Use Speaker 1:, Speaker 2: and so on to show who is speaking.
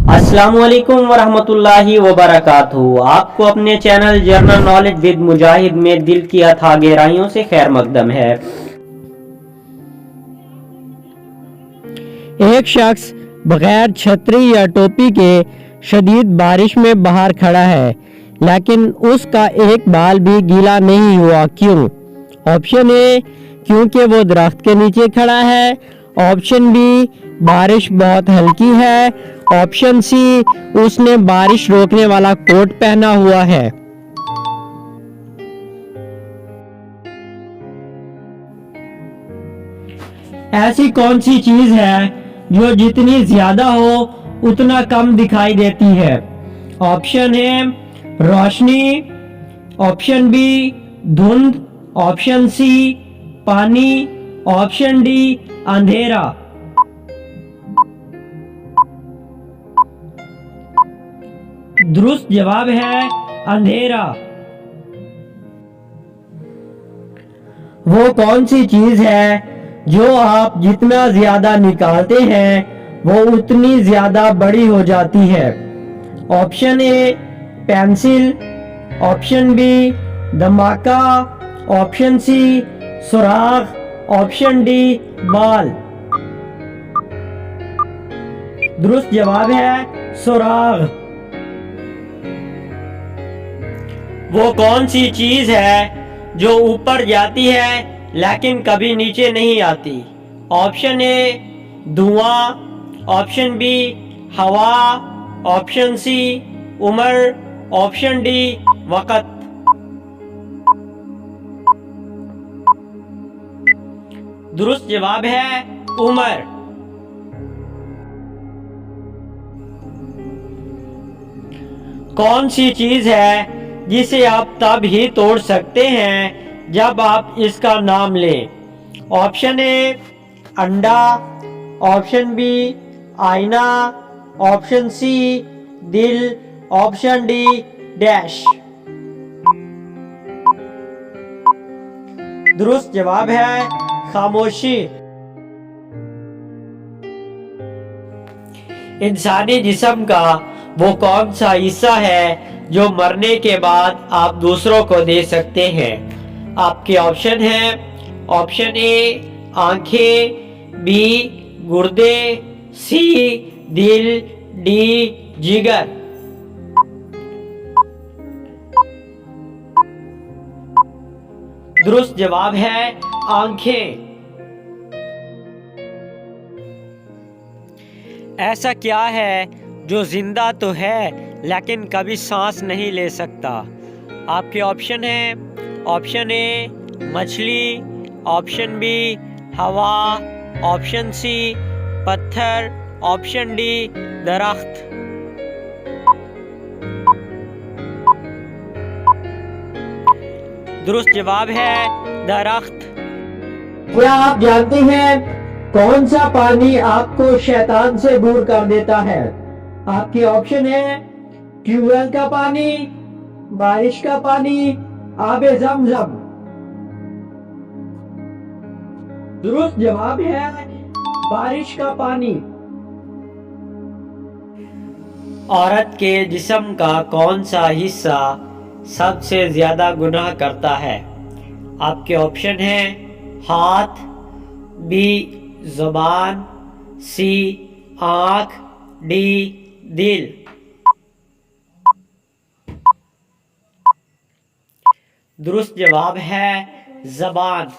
Speaker 1: अस्सलामुअलैकुम वरहमतुल्लाहि वबरकातुहू। आपको अपने चैनल जनरल नॉलेज विद मुजाहिद में दिल की अथाह गहराइयों से खैर मकदम है।
Speaker 2: एक शख्स बगैर छतरी या टोपी के शदीद बारिश में बाहर खड़ा है, लेकिन उसका एक बाल भी गीला नहीं हुआ। क्यों? ऑप्शन ए, क्योंकि वो दरख्त के नीचे खड़ा है। ऑप्शन बी, बारिश बहुत हल्की है। ऑप्शन सी, उसने बारिश रोकने वाला कोट पहना हुआ है।
Speaker 1: ऐसी कौन सी चीज है जो जितनी ज्यादा हो उतना कम दिखाई देती है? ऑप्शन ए रोशनी, ऑप्शन बी धुंध, ऑप्शन सी पानी, ऑप्शन डी अंधेरा। दुरुस्त जवाब है अंधेरा। वो कौन सी चीज है जो आप जितना ज्यादा निकालते हैं वो उतनी ज्यादा बड़ी हो जाती है? Option A pencil, option B धमाका, ऑप्शन सी सुराख, ऑप्शन डी बाल। दुरुस्त जवाब है सुराख। वो कौन सी चीज है जो ऊपर जाती है लेकिन कभी नीचे नहीं आती? ऑप्शन ए धुआं, ऑप्शन बी हवा, ऑप्शन सी उम्र, ऑप्शन डी वक़्त। दुरुस्त जवाब है उम्र। कौन सी चीज है जिसे आप तब ही तोड़ सकते हैं जब आप इसका नाम लें? ऑप्शन ए अंडा, ऑप्शन बी आईना, ऑप्शन सी दिल, ऑप्शन डी डैश। दुरुस्त जवाब है खामोशी। इंसानी जिस्म का वो कौन सा हिस्सा है जो मरने के बाद आप दूसरों को दे सकते हैं? आपके ऑप्शन हैं ऑप्शन ए आंखें, बी गुर्दे, सी दिल, डी जिगर। दुरुस्त जवाब है आंखें। ऐसा क्या है जो जिंदा तो है लेकिन कभी सांस नहीं ले सकता? आपके ऑप्शन हैं ऑप्शन ए मछली, ऑप्शन बी हवा, ऑप्शन सी पत्थर, ऑप्शन डी दरख्त। दुरुस्त जवाब है दरख्त। क्या आप जानते हैं कौन सा पानी आपको शैतान से दूर कर देता है? आपके ऑप्शन है ट्यूबवेल का पानी, बारिश का पानी, आबे ज़मज़म। दुरुस्त जवाब है बारिश का पानी। औरत के जिस्म का कौन सा हिस्सा सबसे ज्यादा गुनाह करता है? आपके ऑप्शन हैं हाथ, बी ज़ुबान, सी आँख, डी दिल। दुरुस्त जवाब है ज़बान।